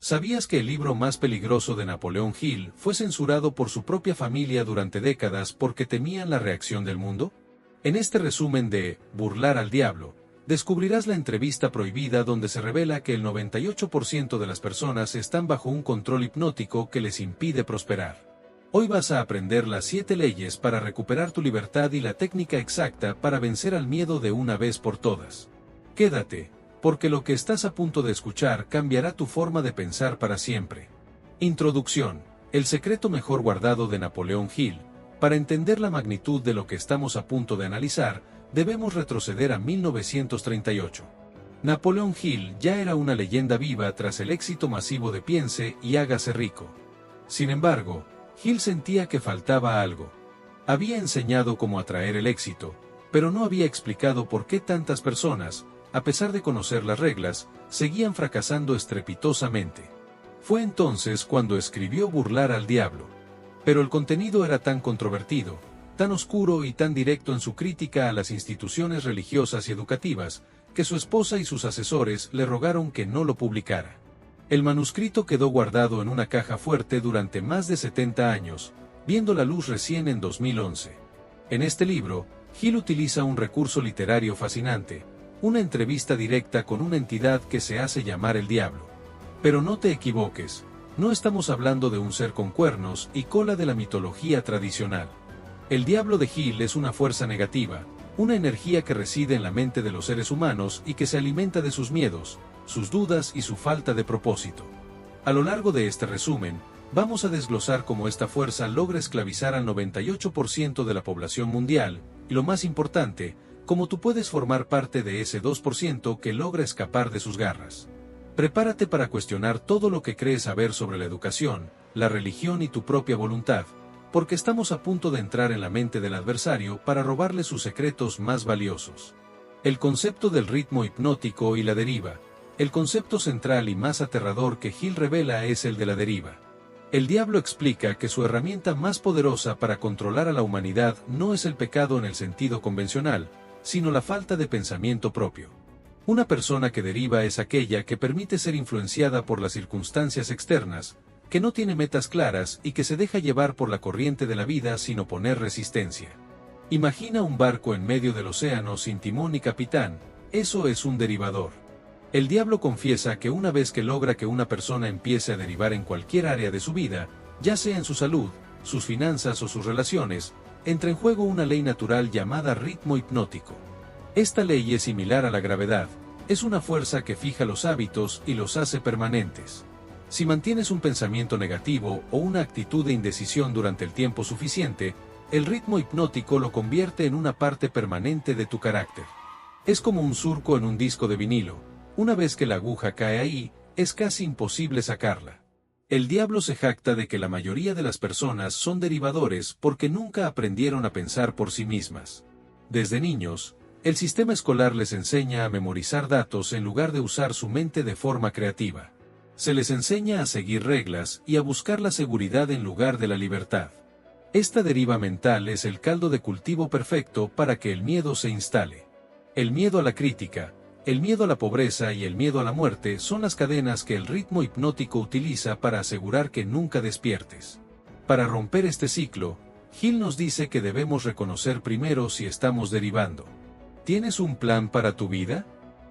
¿Sabías que el libro más peligroso de Napoleón Hill fue censurado por su propia familia durante décadas porque temían la reacción del mundo? En este resumen de Burlar al Diablo, descubrirás la entrevista prohibida donde se revela que el 98% de las personas están bajo un control hipnótico que les impide prosperar. Hoy vas a aprender las 7 leyes para recuperar tu libertad y la técnica exacta para vencer al miedo de una vez por todas. Quédate, porque lo que estás a punto de escuchar cambiará tu forma de pensar para siempre. Introducción: el secreto mejor guardado de Napoleón Hill. Para entender la magnitud de lo que estamos a punto de analizar, debemos retroceder a 1938. Napoleón Hill ya era una leyenda viva tras el éxito masivo de Piense y hágase rico. Sin embargo, Hill sentía que faltaba algo. Había enseñado cómo atraer el éxito, pero no había explicado por qué tantas personas, a pesar de conocer las reglas, seguían fracasando estrepitosamente. Fue entonces cuando escribió Burlar al Diablo. Pero el contenido era tan controvertido, tan oscuro y tan directo en su crítica a las instituciones religiosas y educativas, que su esposa y sus asesores le rogaron que no lo publicara. El manuscrito quedó guardado en una caja fuerte durante más de 70 años, viendo la luz recién en 2011. En este libro, Hill utiliza un recurso literario fascinante, una entrevista directa con una entidad que se hace llamar el diablo. Pero no te equivoques, no estamos hablando de un ser con cuernos y cola de la mitología tradicional. El diablo de Hill es una fuerza negativa, una energía que reside en la mente de los seres humanos y que se alimenta de sus miedos, sus dudas y su falta de propósito. A lo largo de este resumen, vamos a desglosar cómo esta fuerza logra esclavizar al 98% de la población mundial, y lo más importante, cómo tú puedes formar parte de ese 2% que logra escapar de sus garras. Prepárate para cuestionar todo lo que crees saber sobre la educación, la religión y tu propia voluntad, porque estamos a punto de entrar en la mente del adversario para robarle sus secretos más valiosos. El concepto del ritmo hipnótico y la deriva. El concepto central y más aterrador que Hill revela es el de la deriva. El diablo explica que su herramienta más poderosa para controlar a la humanidad no es el pecado en el sentido convencional, sino la falta de pensamiento propio. Una persona que deriva es aquella que permite ser influenciada por las circunstancias externas, que no tiene metas claras y que se deja llevar por la corriente de la vida sin oponer resistencia. Imagina un barco en medio del océano sin timón ni capitán, eso es un derivador. El diablo confiesa que una vez que logra que una persona empiece a derivar en cualquier área de su vida, ya sea en su salud, sus finanzas o sus relaciones, entra en juego una ley natural llamada ritmo hipnótico. Esta ley es similar a la gravedad, es una fuerza que fija los hábitos y los hace permanentes. Si mantienes un pensamiento negativo o una actitud de indecisión durante el tiempo suficiente, el ritmo hipnótico lo convierte en una parte permanente de tu carácter. Es como un surco en un disco de vinilo, una vez que la aguja cae ahí, es casi imposible sacarla. El diablo se jacta de que la mayoría de las personas son derivadores porque nunca aprendieron a pensar por sí mismas. Desde niños, el sistema escolar les enseña a memorizar datos en lugar de usar su mente de forma creativa. Se les enseña a seguir reglas y a buscar la seguridad en lugar de la libertad. Esta deriva mental es el caldo de cultivo perfecto para que el miedo se instale. El miedo a la crítica, el miedo a la pobreza y el miedo a la muerte son las cadenas que el ritmo hipnótico utiliza para asegurar que nunca despiertes. Para romper este ciclo, Hill nos dice que debemos reconocer primero si estamos derivando. ¿Tienes un plan para tu vida?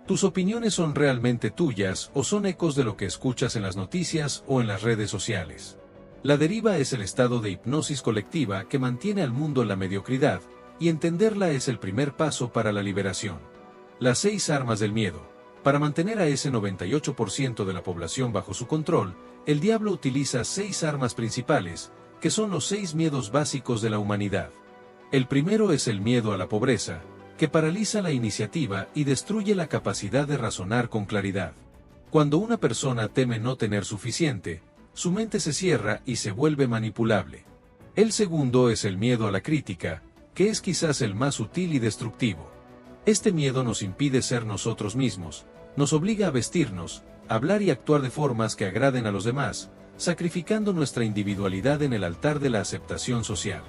¿Tus opiniones son realmente tuyas o son ecos de lo que escuchas en las noticias o en las redes sociales? La deriva es el estado de hipnosis colectiva que mantiene al mundo en la mediocridad, y entenderla es el primer paso para la liberación. Las 6 armas del miedo. Para mantener a ese 98% de la población bajo su control, el diablo utiliza 6 armas principales, que son los 6 miedos básicos de la humanidad. El primero es el miedo a la pobreza, que paraliza la iniciativa y destruye la capacidad de razonar con claridad. Cuando una persona teme no tener suficiente, su mente se cierra y se vuelve manipulable. El segundo es el miedo a la crítica, que es quizás el más sutil y destructivo. Este miedo nos impide ser nosotros mismos, nos obliga a vestirnos, hablar y actuar de formas que agraden a los demás, sacrificando nuestra individualidad en el altar de la aceptación social.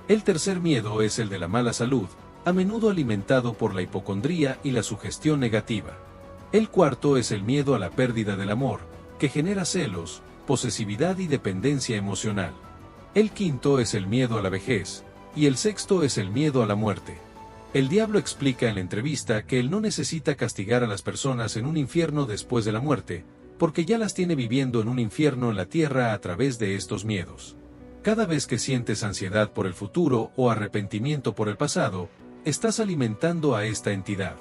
El tercer miedo es el de la mala salud, a menudo alimentado por la hipocondría y la sugestión negativa. El cuarto es el miedo a la pérdida del amor, que genera celos, posesividad y dependencia emocional. El quinto es el miedo a la vejez, y el sexto es el miedo a la muerte. El diablo explica en la entrevista que él no necesita castigar a las personas en un infierno después de la muerte, porque ya las tiene viviendo en un infierno en la tierra a través de estos miedos. Cada vez que sientes ansiedad por el futuro o arrepentimiento por el pasado, estás alimentando a esta entidad.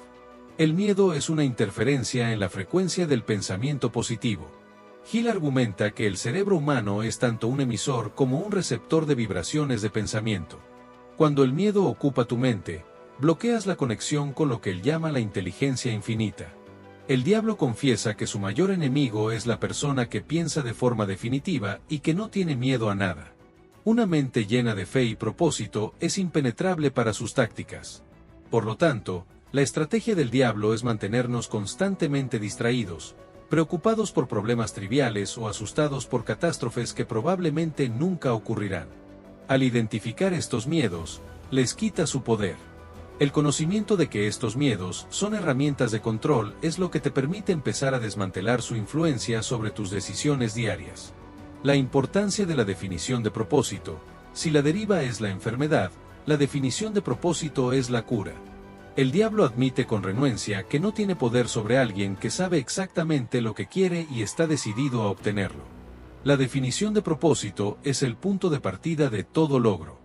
El miedo es una interferencia en la frecuencia del pensamiento positivo. Hill argumenta que el cerebro humano es tanto un emisor como un receptor de vibraciones de pensamiento. Cuando el miedo ocupa tu mente, bloqueas la conexión con lo que él llama la inteligencia infinita. El diablo confiesa que su mayor enemigo es la persona que piensa de forma definitiva y que no tiene miedo a nada. Una mente llena de fe y propósito es impenetrable para sus tácticas. Por lo tanto, la estrategia del diablo es mantenernos constantemente distraídos, preocupados por problemas triviales o asustados por catástrofes que probablemente nunca ocurrirán. Al identificar estos miedos, les quita su poder. El conocimiento de que estos miedos son herramientas de control es lo que te permite empezar a desmantelar su influencia sobre tus decisiones diarias. La importancia de la definición de propósito. Si la deriva es la enfermedad, la definición de propósito es la cura. El diablo admite con renuencia que no tiene poder sobre alguien que sabe exactamente lo que quiere y está decidido a obtenerlo. La definición de propósito es el punto de partida de todo logro.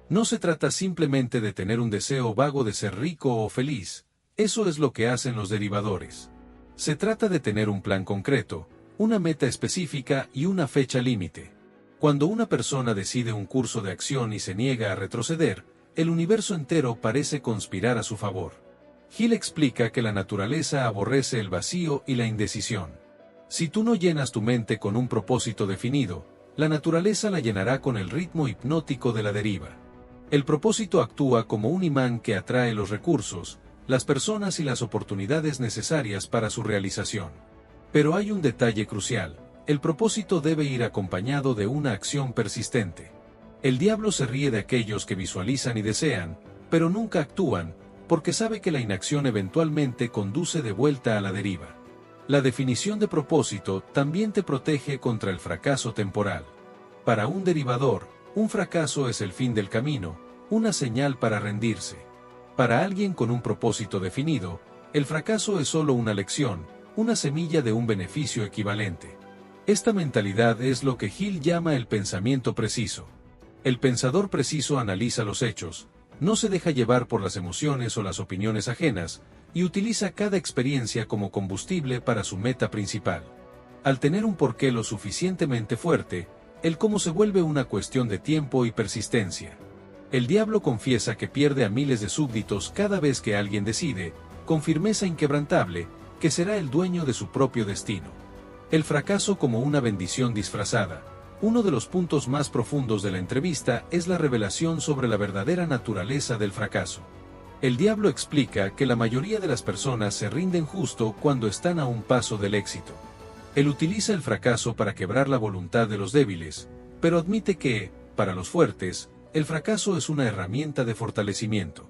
No se trata simplemente de tener un deseo vago de ser rico o feliz, eso es lo que hacen los derivadores. Se trata de tener un plan concreto, una meta específica y una fecha límite. Cuando una persona decide un curso de acción y se niega a retroceder, el universo entero parece conspirar a su favor. Hill explica que la naturaleza aborrece el vacío y la indecisión. Si tú no llenas tu mente con un propósito definido, la naturaleza la llenará con el ritmo hipnótico de la deriva. El propósito actúa como un imán que atrae los recursos, las personas y las oportunidades necesarias para su realización. Pero hay un detalle crucial, el propósito debe ir acompañado de una acción persistente. El diablo se ríe de aquellos que visualizan y desean, pero nunca actúan, porque sabe que la inacción eventualmente conduce de vuelta a la deriva. La definición de propósito también te protege contra el fracaso temporal. Para un derivador, un fracaso es el fin del camino, una señal para rendirse. Para alguien con un propósito definido, el fracaso es solo una lección, una semilla de un beneficio equivalente. Esta mentalidad es lo que Hill llama el pensamiento preciso. El pensador preciso analiza los hechos, no se deja llevar por las emociones o las opiniones ajenas, y utiliza cada experiencia como combustible para su meta principal. Al tener un porqué lo suficientemente fuerte, el cómo se vuelve una cuestión de tiempo y persistencia. El diablo confiesa que pierde a miles de súbditos cada vez que alguien decide, con firmeza inquebrantable, que será el dueño de su propio destino. El fracaso como una bendición disfrazada. Uno de los puntos más profundos de la entrevista es la revelación sobre la verdadera naturaleza del fracaso. El diablo explica que la mayoría de las personas se rinden justo cuando están a un paso del éxito. Él utiliza el fracaso para quebrar la voluntad de los débiles, pero admite que, para los fuertes, el fracaso es una herramienta de fortalecimiento.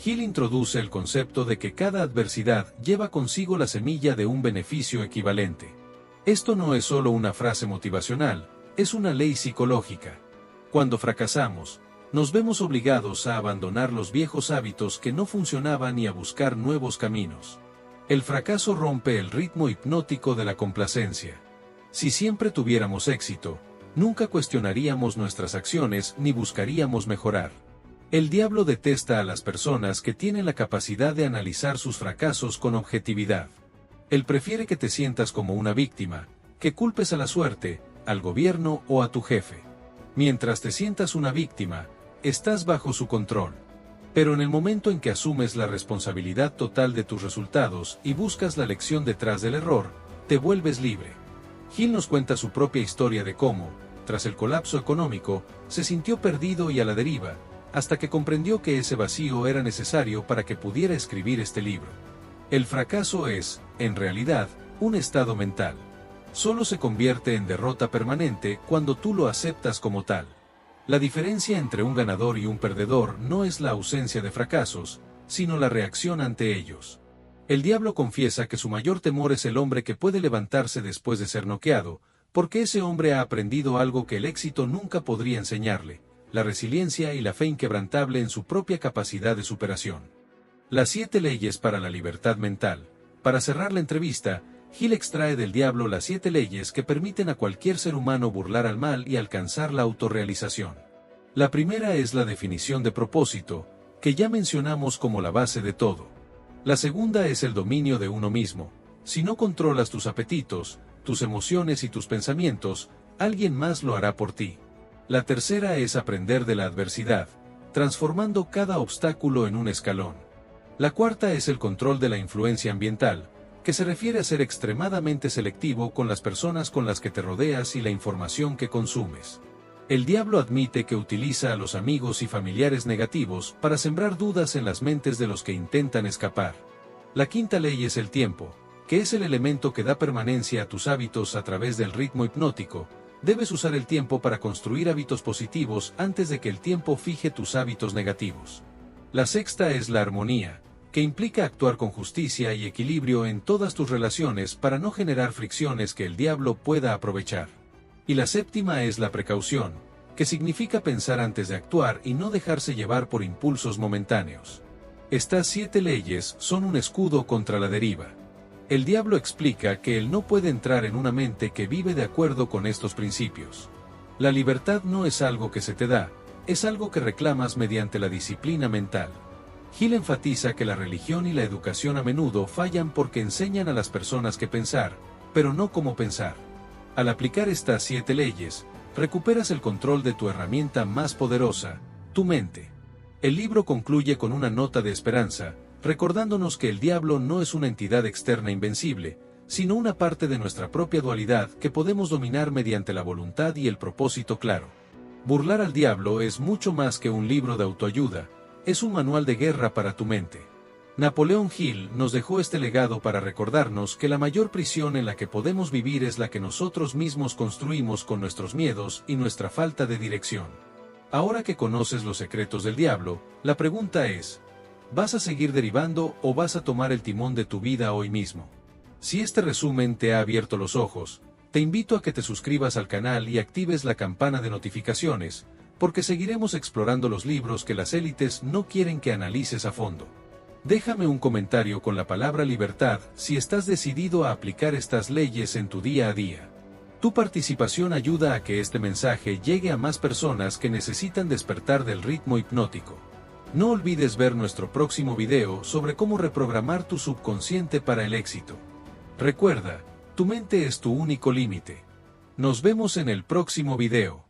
Hill introduce el concepto de que cada adversidad lleva consigo la semilla de un beneficio equivalente. Esto no es solo una frase motivacional, es una ley psicológica. Cuando fracasamos, nos vemos obligados a abandonar los viejos hábitos que no funcionaban y a buscar nuevos caminos. El fracaso rompe el ritmo hipnótico de la complacencia. Si siempre tuviéramos éxito, nunca cuestionaríamos nuestras acciones ni buscaríamos mejorar. El diablo detesta a las personas que tienen la capacidad de analizar sus fracasos con objetividad. Él prefiere que te sientas como una víctima, que culpes a la suerte, al gobierno o a tu jefe. Mientras te sientas una víctima, estás bajo su control. Pero en el momento en que asumes la responsabilidad total de tus resultados y buscas la lección detrás del error, te vuelves libre. Hill nos cuenta su propia historia de cómo, tras el colapso económico, se sintió perdido y a la deriva, hasta que comprendió que ese vacío era necesario para que pudiera escribir este libro. El fracaso es, en realidad, un estado mental. Solo se convierte en derrota permanente cuando tú lo aceptas como tal. La diferencia entre un ganador y un perdedor no es la ausencia de fracasos, sino la reacción ante ellos. El diablo confiesa que su mayor temor es el hombre que puede levantarse después de ser noqueado, porque ese hombre ha aprendido algo que el éxito nunca podría enseñarle: la resiliencia y la fe inquebrantable en su propia capacidad de superación. Las 7 leyes para la libertad mental. Para cerrar la entrevista, Hill extrae del diablo las 7 leyes que permiten a cualquier ser humano burlar al mal y alcanzar la autorrealización. La primera es la definición de propósito, que ya mencionamos como la base de todo. La segunda es el dominio de uno mismo. Si no controlas tus apetitos, tus emociones y tus pensamientos, alguien más lo hará por ti. La tercera es aprender de la adversidad, transformando cada obstáculo en un escalón. La cuarta es el control de la influencia ambiental, que se refiere a ser extremadamente selectivo con las personas con las que te rodeas y la información que consumes. El diablo admite que utiliza a los amigos y familiares negativos para sembrar dudas en las mentes de los que intentan escapar. La quinta ley es el tiempo, que es el elemento que da permanencia a tus hábitos a través del ritmo hipnótico. Debes usar el tiempo para construir hábitos positivos antes de que el tiempo fije tus hábitos negativos. La sexta es la armonía, que implica actuar con justicia y equilibrio en todas tus relaciones para no generar fricciones que el diablo pueda aprovechar. Y la séptima es la precaución, que significa pensar antes de actuar y no dejarse llevar por impulsos momentáneos. Estas 7 leyes son un escudo contra la deriva. El diablo explica que él no puede entrar en una mente que vive de acuerdo con estos principios. La libertad no es algo que se te da, es algo que reclamas mediante la disciplina mental. Hill enfatiza que la religión y la educación a menudo fallan porque enseñan a las personas qué pensar, pero no cómo pensar. Al aplicar estas 7 leyes, recuperas el control de tu herramienta más poderosa, tu mente. El libro concluye con una nota de esperanza, recordándonos que el diablo no es una entidad externa invencible, sino una parte de nuestra propia dualidad que podemos dominar mediante la voluntad y el propósito claro. Burlar al diablo es mucho más que un libro de autoayuda, es un manual de guerra para tu mente. Napoleón Hill nos dejó este legado para recordarnos que la mayor prisión en la que podemos vivir es la que nosotros mismos construimos con nuestros miedos y nuestra falta de dirección. Ahora que conoces los secretos del diablo, la pregunta es: ¿vas a seguir derivando o vas a tomar el timón de tu vida hoy mismo? Si este resumen te ha abierto los ojos, te invito a que te suscribas al canal y actives la campana de notificaciones, porque seguiremos explorando los libros que las élites no quieren que analices a fondo. Déjame un comentario con la palabra libertad si estás decidido a aplicar estas leyes en tu día a día. Tu participación ayuda a que este mensaje llegue a más personas que necesitan despertar del ritmo hipnótico. No olvides ver nuestro próximo video sobre cómo reprogramar tu subconsciente para el éxito. Recuerda, tu mente es tu único límite. Nos vemos en el próximo video.